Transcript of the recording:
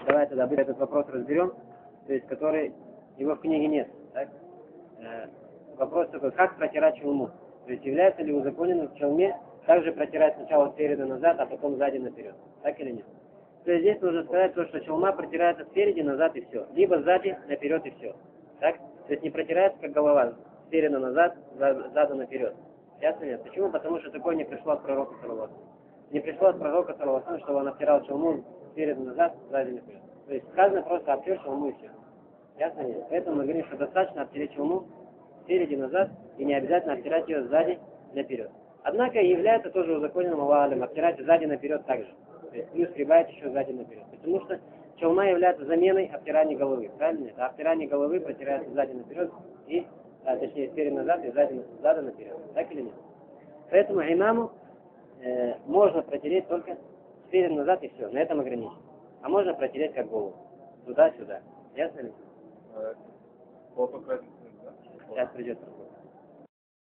давайте тогда этот вопрос разберем, то есть который его в книге нет. Так? Вопрос такой, как протирать челму? То есть является ли узаконенным в челме также протирать сначала спереди назад, а потом сзади наперед? Так или нет? То есть здесь нужно сказать то, что челма протирается спереди назад и все. Либо сзади наперед и все. Так? То есть не протирается как голова спереди назад, сзади наперед. Ясно нет? Почему? Потому что такое не пришло от пророка саллаллаху. Не пришло от пророка саллаллаху, чтобы он обтирал челму спереди назад, сзади наперед. То есть сказано просто обтер челму и все. Ясно нет? Поэтому мы говорим, что достаточно обтереть челму спереди назад и не обязательно обтирать ее сзади наперед. Однако является тоже узаконенным Аллахом обтирать сзади наперед также. То есть плюс прибавить еще сзади наперед. Потому что челма является заменой обтирания головы. Правильно? А обтирание головы протирается сзади наперед и, точнее, спереди назад и сзади наперед. Так или нет? Поэтому имаму можно протереть только спереди назад и все. На этом ограничено. А можно протереть как голову. Туда-сюда. Ясно ли? Полотно красить, да? Сейчас придет вопрос.